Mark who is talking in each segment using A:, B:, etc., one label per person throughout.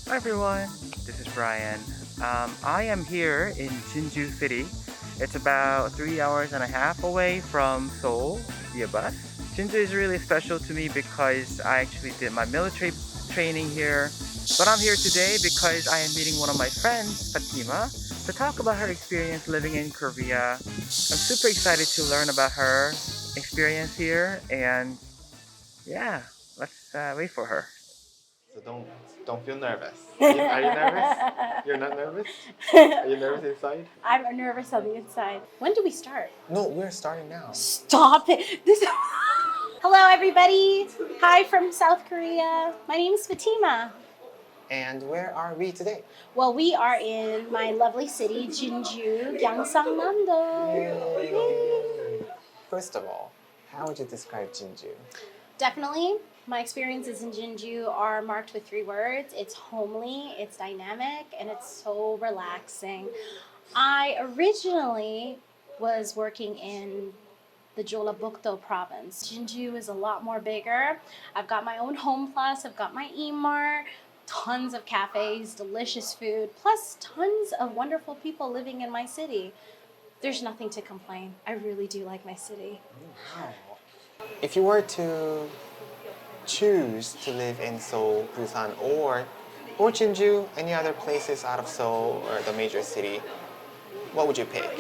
A: Hi everyone, this is Brian. I am here in Jinju City. It's about 3 hours and a half away from Seoul via bus. Jinju is really special to me because I actually did my military training here. But I'm here today because I am meeting one of my friends, Fatima, to talk about her experience living in Korea. I'm super excited to learn about her experience here, and yeah, let's wait for her. So don't feel nervous. Are you nervous? You're not nervous? Are you nervous inside?
B: I'm nervous on the inside. When do we start?
A: No, we're starting now.
B: Stop it. This. Hello, everybody. Hi from South Korea. My name is Fatima.
A: And where are we today?
B: Well, we are in my lovely city, Jinju, Gyeongsangnam-do. Yay.
A: First of all, how would you describe Jinju?
B: Definitely, my experiences in Jinju are marked with three words. It's homely, it's dynamic, and it's so relaxing. I originally was working in the Jeollabuk-do province. Jinju is a lot more bigger. I've got my own home plus, I've got my e-mart, tons of cafes, delicious food, plus tons of wonderful people living in my city. There's nothing to complain. I really do like my city.
A: Wow. If you were to choose to live in Seoul, Busan, or Jinju, any other places out of Seoul or the major city, what would you pick?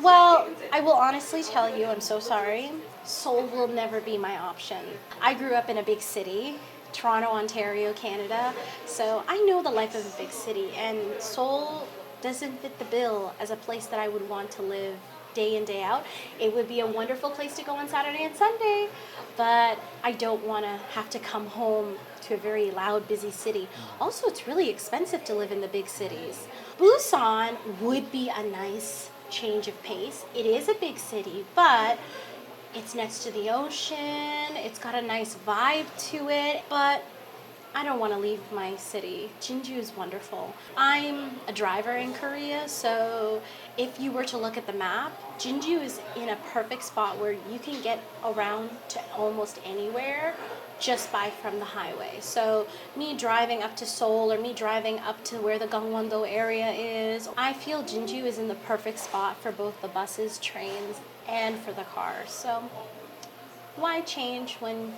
B: Well, I will honestly tell you, I'm so sorry. Seoul will never be my option. I grew up in a big city, Toronto, Ontario, Canada, so I know the life of a big city, and Seoul doesn't fit the bill as a place that I would want to live day in, day out. It would be a wonderful place to go on Saturday and Sunday, but I don't want to have to come home to a very loud, busy city. Also, it's really expensive to live in the big cities. Busan would be a nice change of pace. It is a big city, but it's next to the ocean. It's got a nice vibe to it, but I don't want to leave my city. Jinju is wonderful. I'm a driver in Korea, so if you were to look at the map, Jinju is in a perfect spot where you can get around to almost anywhere just by from the highway. So me driving up to Seoul or me driving up to where the Gangwon-do area is, I feel Jinju is in the perfect spot for both the buses, trains, and for the cars. So why change when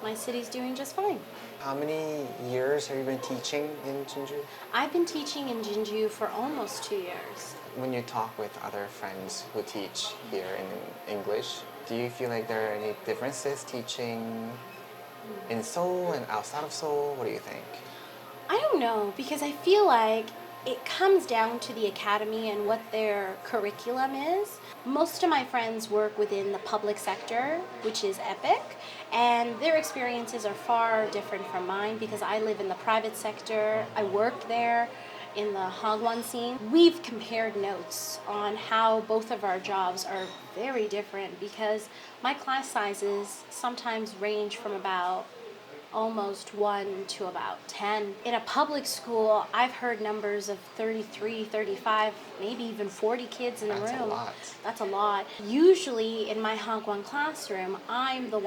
B: my city's doing just fine?
A: How many years have you been teaching in Jinju?
B: I've been teaching in Jinju for almost 2 years.
A: When you talk with other friends who teach here in English, do you feel like there are any differences teaching in Seoul and outside of Seoul? What do you think?
B: I don't know, because I feel like it comes down to the academy and what their curriculum is. Most of my friends work within the public sector, which is EPIC, and their experiences are far different from mine because I live in the private sector. I worked there in the Hagwon scene. We've compared notes on how both of our jobs are very different because my class sizes sometimes range from about almost 1 to about 10. In a public school, I've heard numbers of 33, 35, maybe even 40 kids in the room.
A: That's a lot.
B: That's a lot. Usually in my Hagwon classroom, I'm the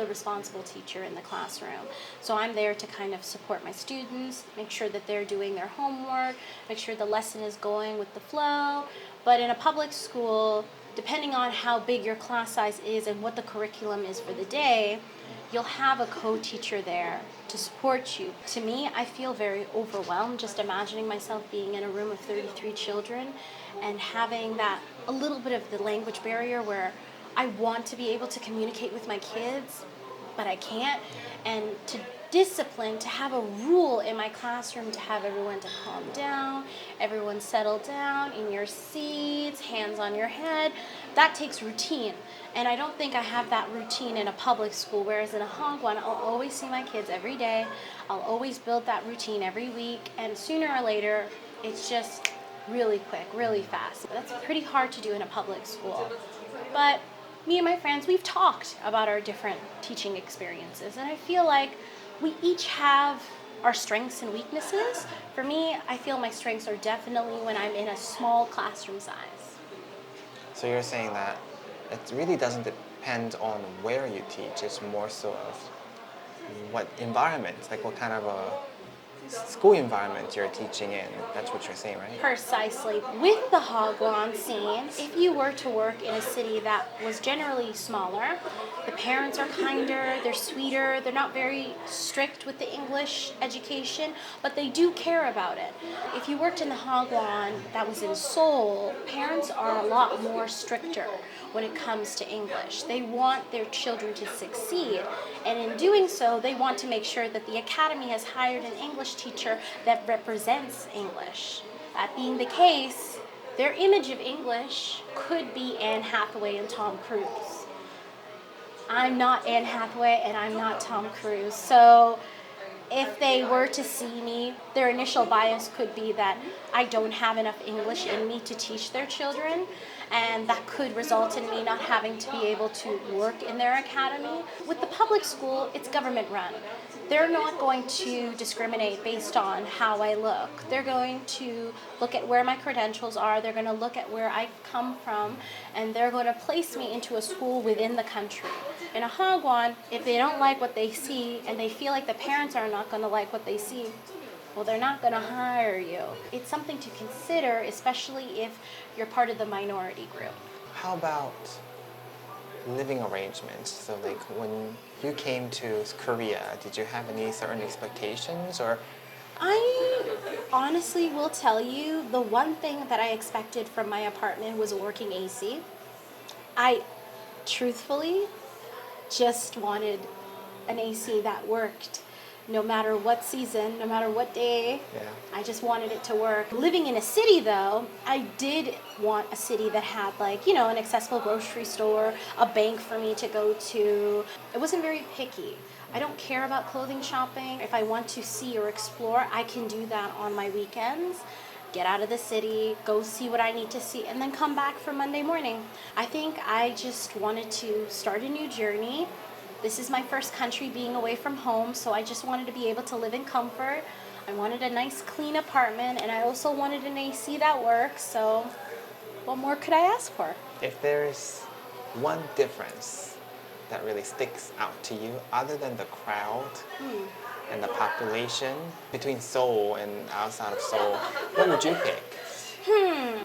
B: responsible teacher in the classroom. So I'm there to kind of support my students, make sure that they're doing their homework, make sure the lesson is going with the flow. But in a public school, depending on how big your class size is and what the curriculum is for the day, you'll have a co-teacher there to support you. To me, I feel very overwhelmed just imagining myself being in a room of 33 children and having that a little bit of the language barrier where I want to be able to communicate with my kids, but I can't. And to discipline, to have a rule in my classroom to have everyone to calm down, everyone settle down in your seats, hands on your head. That takes routine. And I don't think I have that routine in a public school, whereas in a Hagwon, I'll always see my kids every day. I'll always build that routine every week, and sooner or later, it's just really quick, really fast. That's pretty hard to do in a public school. But me and my friends, we've talked about our different teaching experiences, and I feel like we each have our strengths and weaknesses. For me, I feel my strengths are definitely when I'm in a small classroom size.
A: So you're saying that it really doesn't depend on where you teach, it's more so of
C: what environment, like what kind of a school environment you're teaching in. That's what you're saying, right?
B: Precisely. With the Hagwon scene, if you were to work in a city that was generally smaller, the parents are kinder, they're sweeter, they're not very strict with the English education, but they do care about it. If you worked in the Hagwon that was in Seoul, parents are a lot more stricter when it comes to English. They want their children to succeed, and in doing so, they want to make sure that the academy has hired an English teacher that represents English. That being the case, their image of English could be Anne Hathaway and Tom Cruise. I'm not Anne Hathaway and I'm not Tom Cruise. So if they were to see me, their initial bias could be that I don't have enough English in me to teach their children, and that could result in me not having to be able to work in their academy. With the public school, it's government run. They're not going to discriminate based on how I look. They're going to look at where my credentials are, they're going to look at where I come from, and they're going to place me into a school within the country. In a Hagwon, if they don't like what they see and they feel like the parents are not going to like what they see, well, they're not going to hire you. It's something to consider, especially if you're part of the minority group.
C: How about living arrangements? So like when you came to Korea, did you have any certain expectations or?
B: I honestly will tell you the one thing that I expected from my apartment was a working AC. I truthfully just wanted an AC that worked no matter what season, no matter what day.
C: Yeah.
B: I just wanted it to work. Living in a city though, I did want a city that had an accessible grocery store, a bank for me to go to. It wasn't very picky. I don't care about clothing shopping. If I want to see or explore, I can do that on my weekends. Get out of the city, go see what I need to see, and then come back for Monday morning. I think I just wanted to start a new journey. This is my first country being away from home, so I just wanted to be able to live in comfort. I wanted a nice clean apartment, and I also wanted an AC that works, so what more could I ask for?
C: If there's one difference that really sticks out to you other than the crowd and the population between Seoul and outside of Seoul, what would you pick?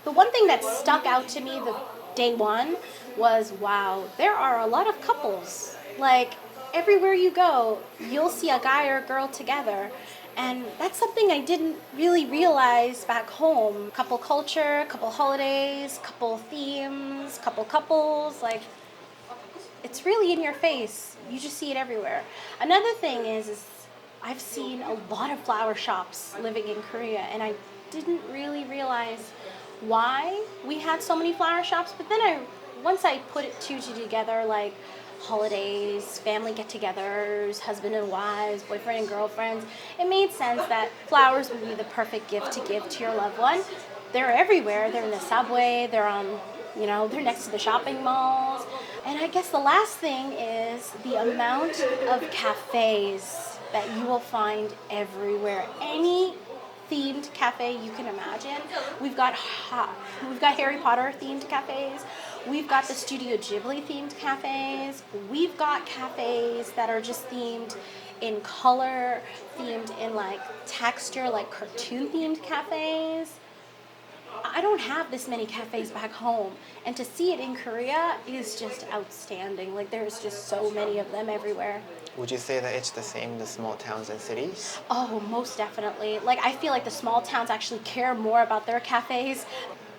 B: The one thing that stuck out to me the day one was, wow, there are a lot of couples. Like, everywhere you go, you'll see a guy or a girl together. And that's something I didn't really realize back home. Couple culture, couple holidays, couple themes, couple couples, like, it's really in your face. You just see it everywhere. Another thing is I've seen a lot of flower shops living in Korea, and I didn't really realize why we had so many flower shops. But then once I put it two together, like holidays, family get-togethers, husband and wives, boyfriend and girlfriends, it made sense that flowers would be the perfect gift to give to your loved one. They're everywhere. They're in the subway. They're on, they're next to the shopping malls. And I guess the last thing is the amount of cafes that you will find everywhere. Any themed cafe you can imagine. We've got Harry Potter themed cafes. We've got the Studio Ghibli themed cafes. We've got cafes that are just themed in color, themed in like texture, like cartoon themed cafes. I don't have this many cafes back home, and to see it in Korea is just outstanding. Like, there's just so many of them everywhere.
C: Would you say that it's the same in the small towns and cities?
B: Oh, most definitely. Like, I feel like the small towns actually care more about their cafes.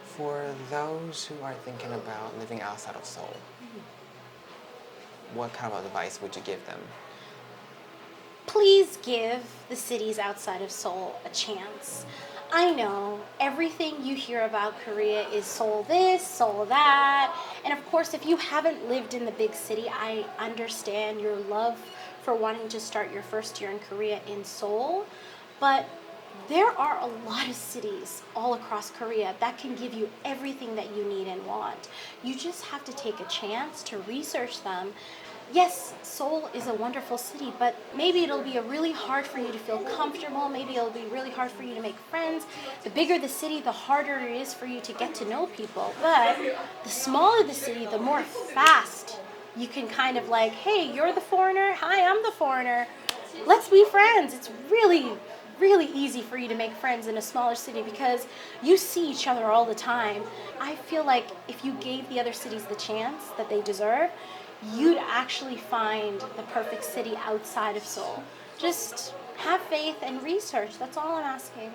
C: For those who are thinking about living outside of Seoul, what kind of advice would you give them?
B: Please give the cities outside of Seoul a chance. I know everything you hear about Korea is Seoul this, Seoul that. And of course, if you haven't lived in the big city, I understand your love for wanting to start your first year in Korea in Seoul. But there are a lot of cities all across Korea that can give you everything that you need and want. You just have to take a chance to research them. Yes, Seoul is a wonderful city, but maybe it'll be really hard for you to feel comfortable. Maybe it'll be really hard for you to make friends. The bigger the city, the harder it is for you to get to know people. But the smaller the city, the more fast you can kind of like, hey, you're the foreigner. Hi, I'm the foreigner. let's be friends. It's really, really easy for you to make friends in a smaller city because you see each other all the time. I feel like if you gave the other cities the chance that they deserve, you'd actually find the perfect city outside of Seoul. Just have faith and research. That's all I'm asking.